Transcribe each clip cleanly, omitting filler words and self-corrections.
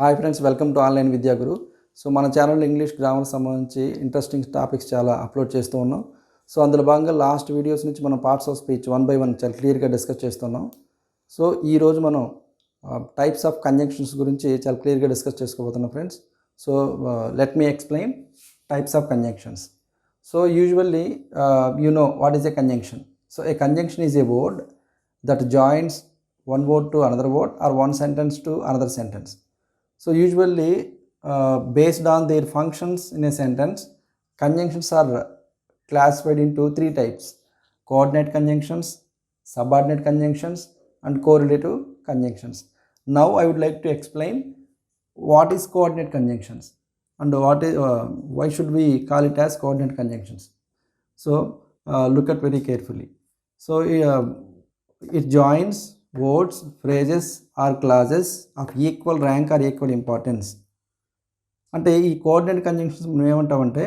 Hi friends, welcome to online విద్యా గురు. So మన ఛానల్లో ఇంగ్లీష్ గ్రామర్ సంబంధించి ఇంట్రెస్టింగ్ టాపిక్స్ చాలా అప్లోడ్ చేస్తూ ఉన్నాం. సో అందులో భాగంగా లాస్ట్ వీడియోస్ నుంచి మనం పార్ట్స్ ఆఫ్ స్పీచ్ 1 by 1 చాలా క్లియర్గా డిస్కస్ చేస్తున్నాం. సో ఈరోజు మనం టైప్స్ ఆఫ్ కంజంక్షన్స్ గురించి చాలా క్లియర్గా డిస్కస్ చేసుకోబోతున్నాం friends. So let me explain types of conjunctions. So usually you know what is a conjunction. So a conjunction is a word that joins one word to another word or one sentence to another sentence. So usually based on their functions in a sentence, conjunctions are classified into 3 types: coordinate conjunctions, subordinate conjunctions and correlative conjunctions. Now I would like to explain what is coordinate conjunctions and why should we call it as coordinate conjunctions. So look at very carefully. So it joins words, phrases or clauses of equal rank or equal importance. అంటే ఈ coordinate conjunctions మనం ఏమంటామంటే,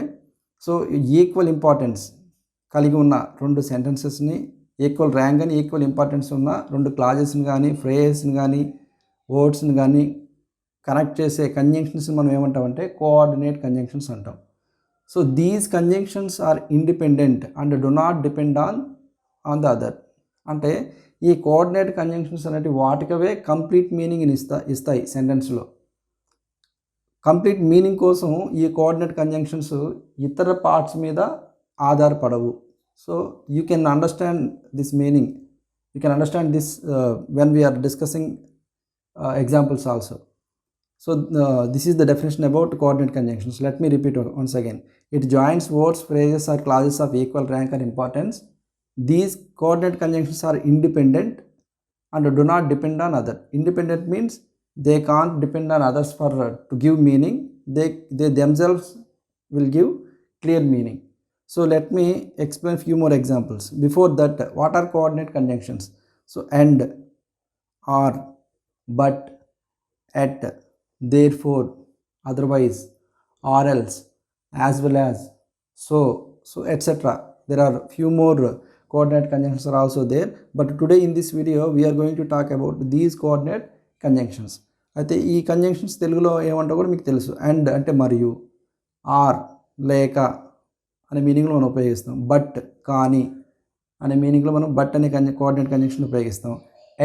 so equal importance కలిగి ఉన్న రెండు సెంటెన్సెస్ని, equal rank అని equal importance ఉన్న రెండు క్లాజెస్ని కానీ ఫ్రేజెస్ని కానీ వర్డ్స్ని కానీ కనెక్ట్ చేసే కంజంక్షన్స్ మనం ఏమంటామంటే కోఆర్డినేట్ కంజంక్షన్స్ అంటాం. So these conjunctions are independent and do not depend on the other. అంటే ఈ కోఆర్డినేట్ కంజంక్షన్స్ అనేవి వాటికవే కంప్లీట్ మీనింగ్ని ఇస్తాయి సెంటెన్స్లో. కంప్లీట్ మీనింగ్ కోసం ఈ కోఆర్డినేట్ కంజంక్షన్స్ ఇతర పార్ట్స్ మీద ఆధారపడవు. So you can understand this meaning, you can understand this when we are discussing examples also. So this is the definition about coordinate conjunctions. Let me repeat once again. It joins words, phrases or clauses of equal rank and importance. These coordinate conjunctions are independent and do not depend on others. Independent means they can't depend on others to give meaning. They themselves will give clear meaning. So let me explain few more examples. Before that, what are coordinate conjunctions? So and, or, but, at, therefore, otherwise, or else, as well as, so etc. There are few more coordinate conjunctions are also there, but today in this video we are going to talk about these coordinate conjunctions. అయితే ఈ conjunctions తెలుగులో ఏమంటా కూడా మీకు తెలుసు. And అంటే మరియు, are లేక అనే మీనింగ్లో మనం ఉపయోగిస్తాం. బట్ కానీ అనే మీనింగ్లో మనం బట్ అనే కోఆర్డినేట్ కంజంక్షన్ ఉపయోగిస్తాం.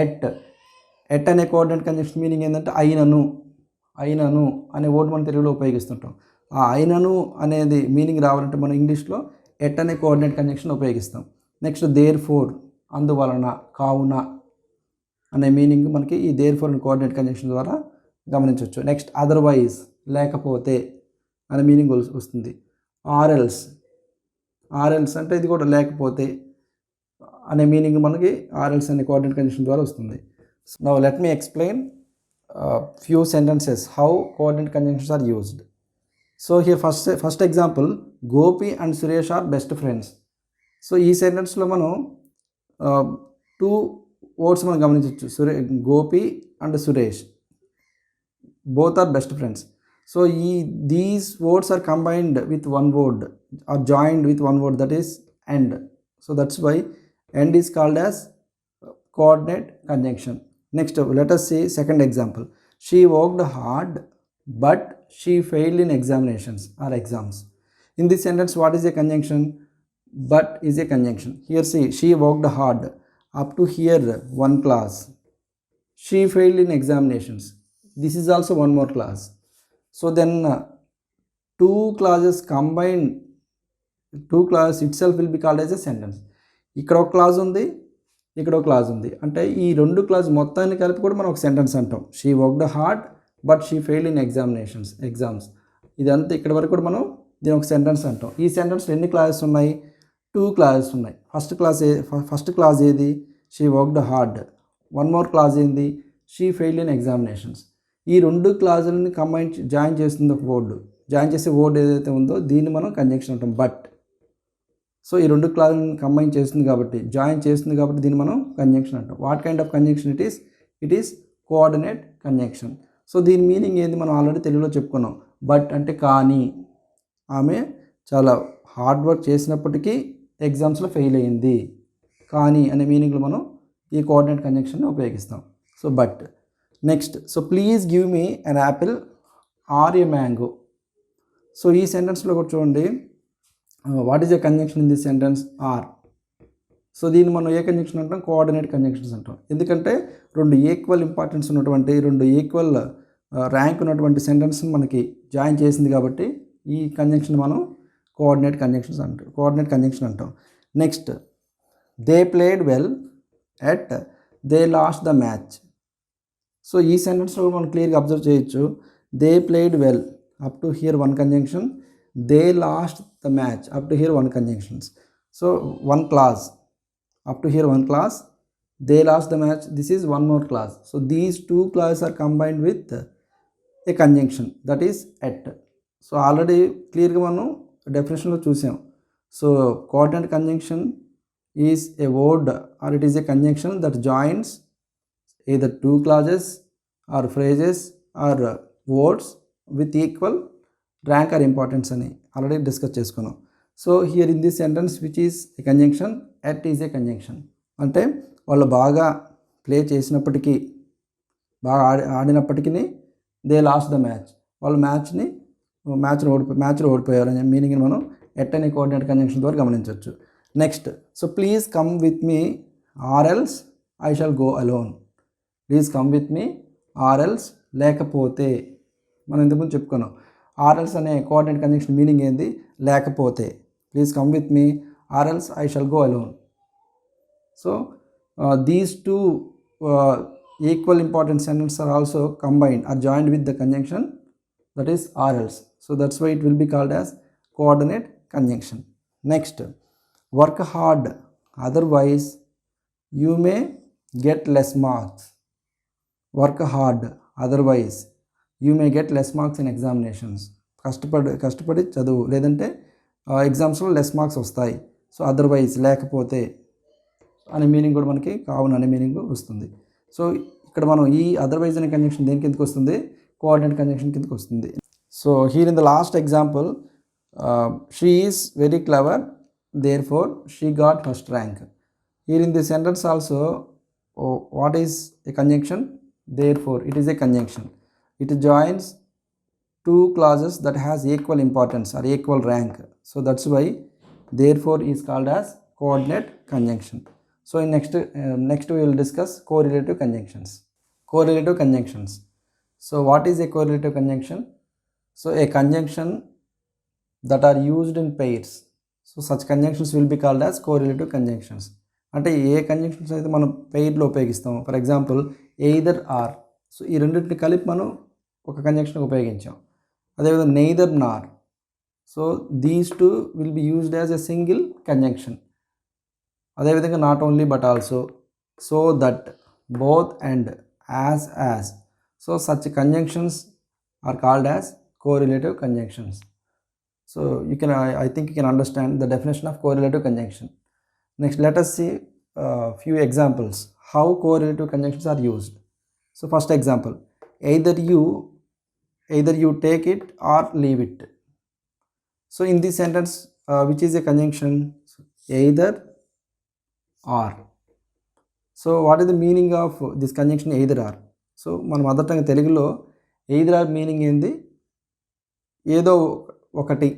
ఎట్ అనే కోఆర్డినేట్ కంజంక్షన్ మీనింగ్ ఏంటంటే అయినను అనే వర్డ్ మనం తెలుగులో ఉపయోగిస్తుంటాం. ఆ అయినను అనేది మీనింగ్ రావాలంటే మనం ఇంగ్లీష్లో ఎట్ అనే కోఆర్డినేట్ కంజంక్షన్ ఉపయోగిస్తాం. నెక్స్ట్ దేర్ ఫోర్, అందువలన, కావున అనే మీనింగ్ మనకి ఈ దేర్ ఫోర్ అనే కోఆర్డినేట్ కంజంక్షన్ ద్వారా గమనించవచ్చు. నెక్స్ట్ అదర్వైజ్, లేకపోతే అనే మీనింగ్ వస్తుంది. ఆర్ఎల్స్ అంటే ఇది కూడా లేకపోతే అనే మీనింగ్ మనకి ఆర్ఎల్స్ అనే కోఆర్డినేట్ కంజంక్షన్ ద్వారా వస్తుంది. Now let me explain few sentences how coordinate conjunctions are used. So here first example, Gopi and Suresh are best friends. So ఈ సెంటెన్స్లో మనం 2 వర్డ్స్ మనం గమనించవచ్చు. Gopi and Suresh both are best friends. So these words are combined with one word or joined with one word, that is and. So that's why and is called as coordinate conjunction. Next, let us see second example. She worked hard but she failed in examinations or exams. In this sentence, what is a conjunction? But is a conjunction. Here see, she worked hard. Up to here, one clause. She failed in examinations. This is also one more clause. So then 2 clauses combined, 2 clauses itself will be called as a sentence. ఇక్కడ ఒక clause ఉంది, ఇక్కడ ఒక clause ఉంది. అంటే ఈ 2 clause మొత్తాన్ని కలిపి కూడా మనం ఒక సెంటెన్స్ అంటాం. She worked hard but she failed in exams. ఇదంతా ఇక్కడ వరకు కూడా మనం దీని ఒక సెంటెన్స్ అంటాం. ఈ సెంటెన్స్లో ఎన్ని క్లాజెస్ ఉన్నాయి? 2 క్లాజెస్ ఉన్నాయి. ఫస్ట్ క్లాజ్ ఏది? She worked hard. One more clause ఏంది? She failed in examinations. ఈ 2 క్లాజులని జాయిన్ చేస్తుంది ఒక వర్డ్. జాయిన్ చేసే వర్డ్ ఏదైతే ఉందో దీన్ని మనం కంజంక్షన్ అంటాం, బట్. సో ఈ 2 క్లాజులను కంబైన్ చేస్తుంది కాబట్టి, జాయిన్ చేస్తుంది కాబట్టి దీన్ని మనం కంజంక్షన్ అంటాం. What kind of conjunction it is coordinate conjunction. So దీని మీనింగ్ ఏంది మనం ఆల్రెడీ తెలుగులో చెప్పుకున్నాం. బట్ అంటే కానీ, ఆమె చాలా హార్డ్ వర్క్ చేసినప్పటికీ ఎగ్జామ్స్లో ఫెయిల్ అయ్యింది. కానీ అనే మీనింగ్లో మనం ఈ కోఆర్డినేట్ కంజంక్షన్ని ఉపయోగిస్తాం. So but. Next so please give me an apple or a mango. So ఈ సెంటెన్స్లో కూడా చూడండి, what is a conjunction in this sentence? Or. So దీన్ని మనం ఏ కంజంక్షన్ అంటాం? కోఆర్డినేట్ కంజంక్షన్స్ అంటాం. ఎందుకంటే రెండు ఈక్వల్ ఇంపార్టెన్స్ ఉన్నటువంటి, రెండు ఈక్వల్ ర్యాంక్ ఉన్నటువంటి సెంటెన్స్ని మనకి జాయిన్ చేసింది కాబట్టి ఈ కంజంక్షన్ మనం కోఆర్డినేట్ కంజంక్షన్ అంటాం. Next, they played well at they last the match. So ఈ సెంటెన్స్లో మనం క్లియర్గా అబ్జర్వ్ చేయొచ్చు. They played well, up to hear one conjunction. They last the match, up to hear one conjunctions. So one class, up to here one class. They lost the match, this is one more class. So these two clauses are combined with a conjunction, that is at. So already clearగా మనం డెఫినేషన్లో చూసాం. So coordinate conjunction is a word or it is a conjunction that joins either two clauses or phrases or words with equal rank or importance అని already discuss చేసుకున్నాం. So here in this sentence which is a conjunction, at is a conjunction. అంటే వాళ్ళు బాగా play చేసినప్పటికీ, బాగా ఆడినప్పటికీ they last the match, వాళ్ళు మ్యాచ్లో ఓడిపోయారు అనే మీనింగ్ని మనం ఎట్ అనే కోఆర్డినేట్ కంజంక్షన్ ద్వారా గమనించవచ్చు. Next, so please come with me or else I shall go alone. Please come with me or else, లేకపోతే. మనం ఇంతకుముందు చెప్పుకున్నాం ఆర్ ఎల్స్ అనే కోఆర్డినేట్ కంజంక్షన్ మీనింగ్ ఏంది? లేకపోతే. Please come with me or else I shall go alone. So these two equal important sentences are also combined or joined with the conjunction, that is or else. So that's why it will be called as coordinate conjunction. Next, work hard otherwise you may get less marks. Work hard otherwise you may get less marks in examinations. కష్టపడి చదువు, లేదంటే ఎగ్జామ్స్లో less marks వస్తాయి. So otherwise, లేకపోతే అనే meaning కూడా మనకి కావున అనే మీనింగ్ వస్తుంది. సో ఇక్కడ మనం ఈ అదర్వైజ్ అనే కంజంక్షన్ దేని కిందకి వస్తుంది? కోఆర్డినేట్ కంజంక్షన్ కిందకి వస్తుంది. So here in the last example, she is very clever therefore she got first rank. Here in this sentence also what is a conjunction? Therefore, it is a conjunction. It joins two clauses that has equal importance or equal rank. So that's why therefore is called as coordinate conjunction. So in next we will discuss correlative conjunctions. Correlative conjunctions. So what is a correlative conjunction? So a conjunction that are used in pairs. So such conjunctions will be called as correlative conjunctions. అంటే ఏ conjunctions అయితే మనం పెయిర్లో ఉపయోగిస్తాం. For example either are. So ఈ రెండింటిని కలిపి మనం ఒక conjunction ఉపయోగించాం. అదేవిధంగా neither nor. So these two will be used as a single conjunction. అదేవిధంగా not only but also, so that, both and, as. So such conjunctions are called as correlative conjunctions. So you can I think you can understand the definition of correlative conjunction. Next let us see few examples how correlative conjunctions are used. So first example, either you take it or leave it. So in this sentence which is a conjunction? Either or. So what is the meaning of this conjunction either or? So మన mother tongue తెలుగులో either or meaning ఏంది? ఏదో ఒకటి.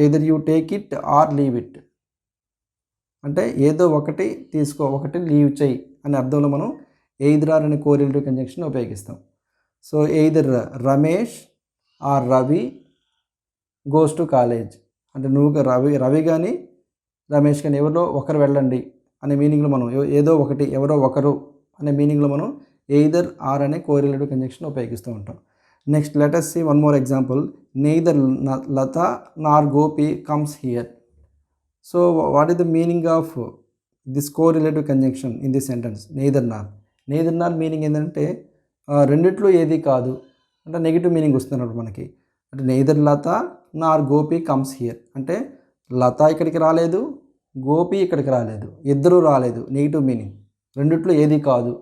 either you take it or leave it. అంటే ఏదో ఒకటి తీసుకో, ఒకటి లీవ్ చేయి అనే అర్థంలో మనం ఎయిదర్ ఆర్ అనే కోరిలేటివ్ కంజంక్షన్ ఉపయోగిస్తాం. So either Ramesh or Ravi goes to college. అంటే నువ్వు రవి కానీ రమేష్ కానీ ఎవరో ఒకరు వెళ్ళండి అనే మీనింగ్లో మనం ఏదో ఒకటి, ఎవరో ఒకరు అనే మీనింగ్లో మనం ఎయిదర్ ఆర్ అనే కోరిలేటివ్ కంజంక్షన్ ఉపయోగిస్తూ ఉంటాం. Next let us see one more example. Neither Lata nor Gopi comes here. So what is the meaning of this correlative conjunction in this sentence? Neither nor meaning ఏంటంటే రెండిట్లో ఏది కాదు అంటే negative meaning వస్తున్నప్పుడు మనకి. అంటే neither Lata nor Gopi comes here అంటే లత ఇక్కడికి రాలేదు, గోపి ఇక్కడికి రాలేదు, ఇద్దరు రాలేదు, నెగిటివ్ మీనింగ్. రెండిట్లో ఏది కాదు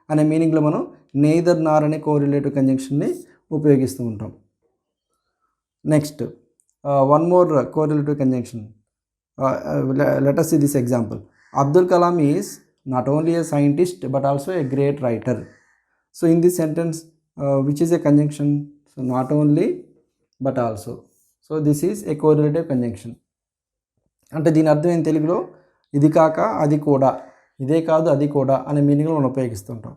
అనే మీనింగ్లో మనం neither nor అనే కోరిలేటివ్ కంజంక్షన్ని ఉపయోగిస్తూ ఉంటాం. Next one more correlative conjunction. let us see this example. Abdul Kalam is not only a scientist but also a great writer. So in this sentence, which is a conjunction? So not only but also. So this is a correlative conjunction. అంటే దీని అర్థం ఏం తెలుగులో, ఇది కాక అది కూడా, ఇదే కాదు అది కూడా అనే మీనింగ్లో మనం ఉపయోగిస్తుంటాం.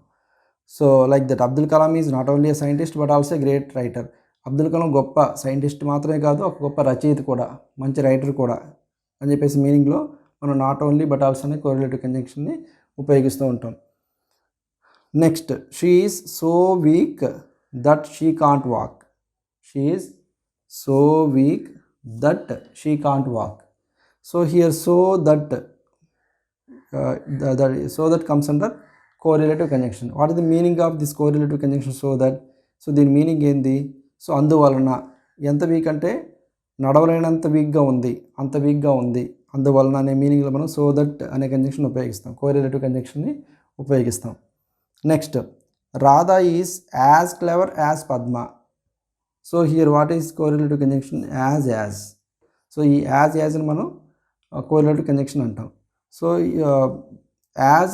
So like that Abdul Kalam is not only a scientist but also a great writer. Abdul Kalam గొప్ప సైంటిస్ట్ మాత్రమే కాదు, ఒక గొప్ప రచయిత కూడా, మంచి రైటర్ కూడా అని చెప్పేసి మీనింగ్లో మనం నాట్ ఓన్లీ బట్ ఆల్సో అనే కోరిలేటివ్ కంజంక్షన్ని ఉపయోగిస్తూ ఉంటాం. Next, she is so weak that she can't walk. She is so weak that she can't walk. So here so that comes under correlative conjunction. What is the meaning of this correlative conjunction? So that, so దీని meaning ఏంది? So అందువలన, ఎంత week అంటే నడవలేనంత వీక్గా ఉంది, అంత వీక్గా ఉంది, అందువలన అనే మీనింగ్లో మనం సో దట్ అనే కంజంక్షన్ ఉపయోగిస్తాం, కోరిలేటివ్ కంజంక్షన్ని ఉపయోగిస్తాం. Next, Radha is as clever as Padma. So here what is correlative conjunction? As. So ఈ యాజ్ అని మనం కోరిలేటివ్ కంజంక్షన్ అంటాం. సో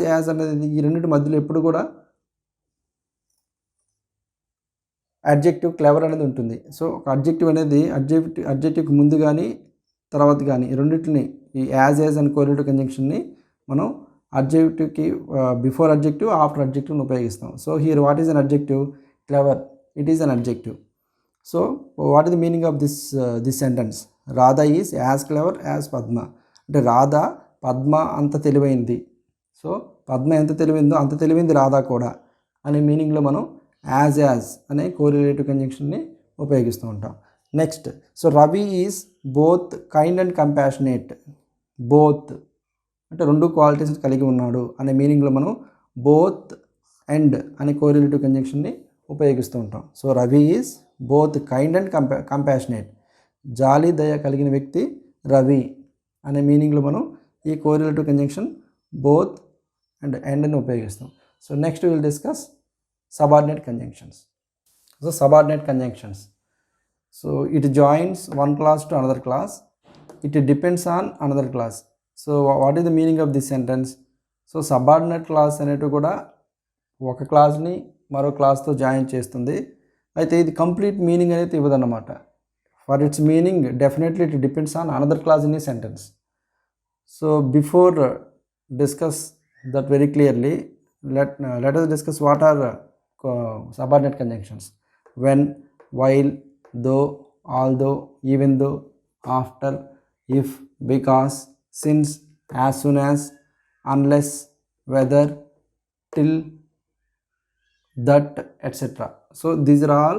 యాజ్ అనేది ఈ రెండింటి మధ్యలో ఎప్పుడు కూడా అడ్జెక్టివ్ క్లెవర్ అనేది ఉంటుంది. సో ఒక అడ్జెక్టివ్ అనేది అడ్జెక్టివ్కి ముందు కానీ తర్వాత కానీ రెండింటిని, ఈ యాజ్ అండ్ కోరిలేటివ్ కంజంక్షన్ని మనం అడ్జెక్టివ్కి బిఫోర్ అడ్జెక్టివ్, ఆఫ్టర్ అడ్జెక్టివ్ని ఉపయోగిస్తాం. So here what is an adjective? Clever. It is an adjective. So what is the meaning of this sentence? Radha is as clever as Padma. అంటే రాధా పద్మ అంత తెలివైంది. సో పద్మ ఎంత తెలివిందో అంత తెలివింది రాధా కూడా అనే మీనింగ్లో మనం యాజ్ అనే కోరిలేటివ్ కంజంక్షన్ని ఉపయోగిస్తూ ఉంటాం. Next, so Ravi is both kind and compassionate. Both అంటే రెండు క్వాలిటీస్ కలిగి ఉన్నాడు అనే మీనింగ్లో మనం బోత్ అండ్ అనే కోరిలేటివ్ కంజంక్షన్ని ఉపయోగిస్తూ ఉంటాం. So Ravi is both kind and compassionate. జాలి దయ కలిగిన వ్యక్తి రవి అనే మీనింగ్లో మనం ఈ కోరిలేటివ్ కంజంక్షన్ బోత్ అండ్ అని ఉపయోగిస్తాం. So next will discuss subordinate conjunctions. So subordinate conjunctions. So it joins one class to another class. It depends on another class. So what is the meaning of this sentence? So subordinate class అనేటివి కూడా ఒక క్లాస్ని మరో క్లాస్తో join చేస్తుంది. అయితే ఇది complete meaning అనేది ఇవ్వదన్నమాట. For its meaning definitely it depends on another clause in ఈ sentence. So before discuss that very clearly, let us discuss what are subordinate conjunctions. When, while, though, although, even though, after, if, because, since, as soon as, unless, whether, till, that, etc. So these are all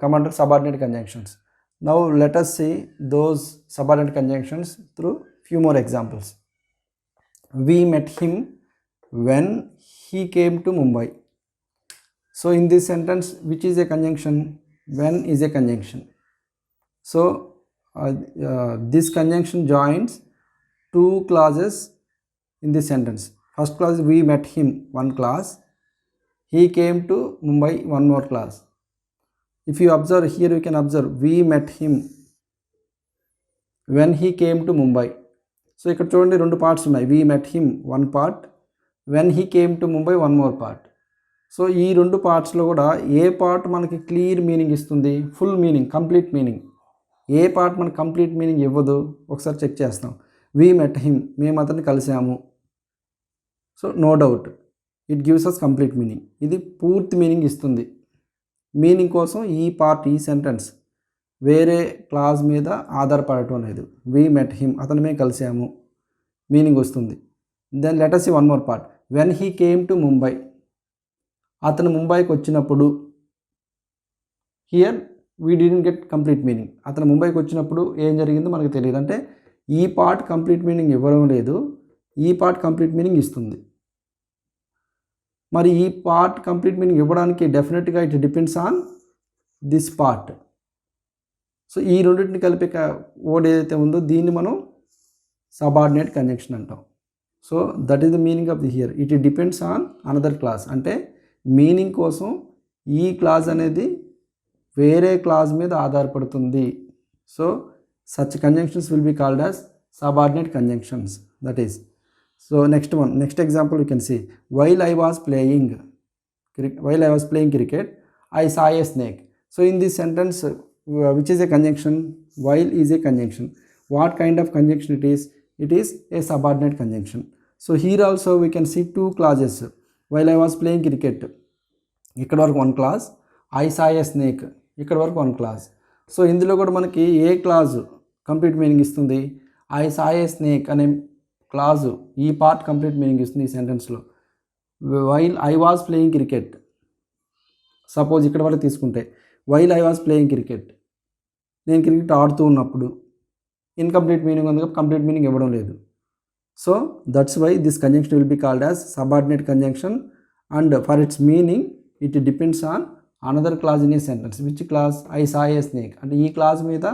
come under subordinate conjunctions. Now let us see those subordinate conjunctions through few more examples. We met him when he came to Mumbai. So in this sentence, which is a conjunction? When is a conjunction. So this conjunction joins two clauses in this sentence. First clause, we met him, one clause. He came to Mumbai, one more clause. If you observe here, you can observe we met him when he came to Mumbai. So ఇక్కడ చూడండి రెండు parts ఉన్నాయి. we met him one part, when he came to Mumbai one more part. So ఈ రెండు పార్ట్స్లో కూడా ఏ part మనకి క్లియర్ మీనింగ్ ఇస్తుంది? Full meaning, complete meaning. ఏ పార్ట్ మనకి కంప్లీట్ మీనింగ్ ఇవ్వదు? ఒకసారి చెక్ చేస్తాం. వీ మెట్ హిమ్, మేము అతన్ని కలిసాము. So no doubt it gives us complete meaning. ఇది పూర్తి మీనింగ్ ఇస్తుంది. మీనింగ్ కోసం ఈ పార్ట్, ఈ సెంటెన్స్ వేరే క్లాస్ మీద ఆధారపడటం లేదు. వీ మెట్ హిమ్, అతను మేము కలిసాము, మీనింగ్ వస్తుంది. Then let us see one more part. When he came to Mumbai, అతను ముంబైకి వచ్చినప్పుడు. Here we didn't get complete meaning. అతను ముంబైకి వచ్చినప్పుడు ఏం జరిగిందో మనకు తెలియదు. అంటే ఈ పార్ట్ కంప్లీట్ మీనింగ్ ఇవ్వడం లేదు, ఈ పార్ట్ కంప్లీట్ మీనింగ్ ఇస్తుంది. మరి ఈ పార్ట్ కంప్లీట్ మీనింగ్ ఇవ్వడానికి డెఫినెట్గా it depends on this part. So ఈ రెండింటిని కలిపే వర్డ్ ఏదైతే ఉందో దీన్ని మనం సబార్డినేట్ కంజంక్షన్ అంటాం. So that is the meaning of the here. It depends on another class. అంటే మీనింగ్ కోసం ఈ క్లాస్ అనేది వేరే క్లాస్ మీద ఆధారపడుతుంది. So such conjunctions will be called as subordinate conjunctions. That is So next example you can see, while I was playing cricket, I saw a snake. So in this sentence, which is a conjunction? While is a conjunction. What kind of conjunction it is? It is a subordinate conjunction. So here also we can see two clauses. While I was playing cricket, ఇక్కడ వరకు one clause, I saw a snake ఇక్కడ వరకు one clause. So ఇందులో కూడా మనకి ఏ clause complete meaning ఇస్తుంది? I saw a snake అనే క్లాజు ఈ పార్ట్ కంప్లీట్ మీనింగ్ ఇస్తుంది ఈ సెంటెన్స్లో. While I was playing cricket, suppose ఇక్కడ వరకు తీసుకుంటే while I was playing cricket, నేను క్రికెట్ ఆడుతూ ఉన్నప్పుడు, ఇన్కంప్లీట్ మీనింగ్ ఉంది కాబట్టి కంప్లీట్ మీనింగ్ ఇవ్వడం లేదు. So that's why this conjunction will be called as subordinate conjunction, and for its meaning it depends on another clause in a sentence. Which clause? I saw a snake అంటే ఈ clause మీద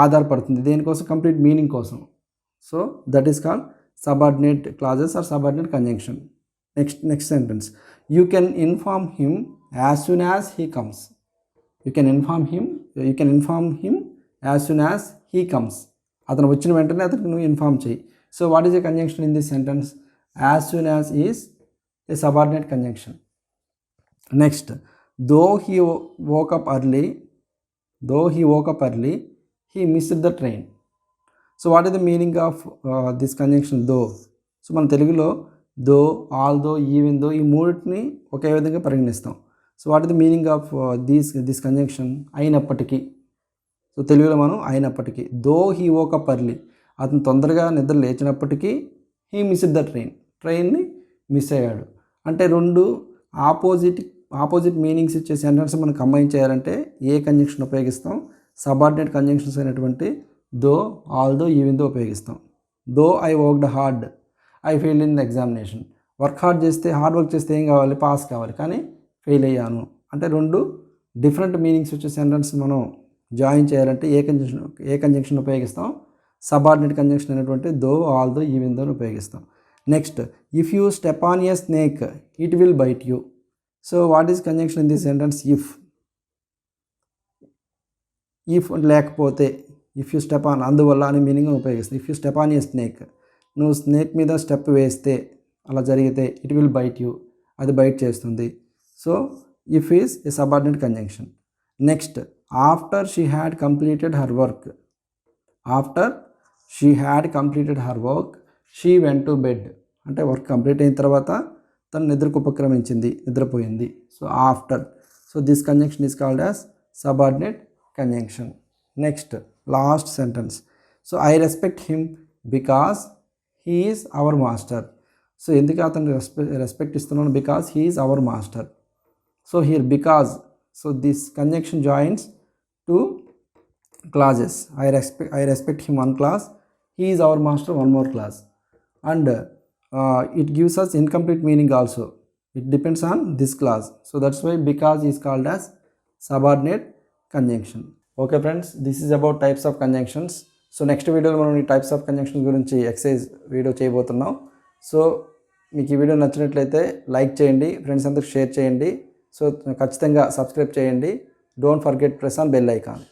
ఆధారపడుతుంది, దేనికోసం? Complete meaning కోసం. So that is called subordinate clauses or subordinate conjunction. Next sentence, you can inform him as soon as he comes. You can inform him as soon as he comes. అతను వచ్చిన వెంటనే అతనికి నువ్వు inform చేయి. So what is a conjunction in this sentence? As soon as is a subordinate conjunction. Next, though he woke up early, he missed the train. So what is the meaning of this conjunction though? So మన తెలుగులో దో, all దో, even though ఈ మూడింటిని ఒకే విధంగా పరిగణిస్తాం. So what is the meaning of this conjunction? అయినప్పటికీ. So తెలుగులో మనం అయినప్పటికీ. Though he woke up early, అతను తొందరగా నిద్ర లేచినప్పటికీ, హీ మిస్డ్ ద ట్రైన్ని మిస్ అయ్యాడు. అంటే రెండు ఆపోజిట్ మీనింగ్స్ ఇచ్చే సెంటెన్స్ మనం కంబైన్ చేయాలంటే ఏ కంజంక్షన్ ఉపయోగిస్తాం? సబార్డినేట్ కంజంక్షన్స్ అయినటువంటి దో, ఆల్ దో, ఈవెన్ దో ఉపయోగిస్తాం. Though I worked hard, I fail in examination. Hard work చేస్తే ఏం కావాలి? పాస్ కావాలి, కానీ ఫెయిల్ అయ్యాను. అంటే రెండు డిఫరెంట్ మీనింగ్స్ వచ్చే సెంటెన్స్ మనం జాయిన్ చేయాలంటే ఏ కంజంక్షన్ ఉపయోగిస్తాం? సబార్డినేట్ కంజంక్షన్ అయినటువంటి దో, ఆల్ దో, ఈవెన్ దోని ఉపయోగిస్తాం. Next, if you step on a snake it will bite you. So what is conjunction in this sentence? If లేకపోతే, ఇఫ్ యూ స్టెప్ ఆన్ అందువల్ల అనే meaning ఉపయోగిస్తుంది. If you step on a snake, నువ్వు snake మీద step వేస్తే, అలా జరిగితే, it will bite you, అది బైట్ చేస్తుంది. So if is a subordinate conjunction. Next, after she had completed her work she went to bed. అంటే work complete అయిన తర్వాత తను నిద్రపోయింది. So after. So this conjunction is called as subordinate conjunction. Next, last sentence. So I respect him because he is our master. So ఎందుకు అతను respect ఇస్తున్నాను? Because he is our master. So here because, so this conjunction joins two clauses. I respect him one clause, he is our master one more clause, and it gives us incomplete meaning also. It depends on this clause. So that's why because is called as subordinate conjunction. Okay friends, this is about types of conjunctions. So next video మనం ఈ types of conjunctions గురించి excise video చేయబోతున్నాం. So మీకు ఈ video నచ్చినట్లయితే like చేయండి, friends అందరికి share చేయండి. సో ఖచ్చితంగా సబ్స్క్రైబ్ చేయండి. Don't forget press on bell icon.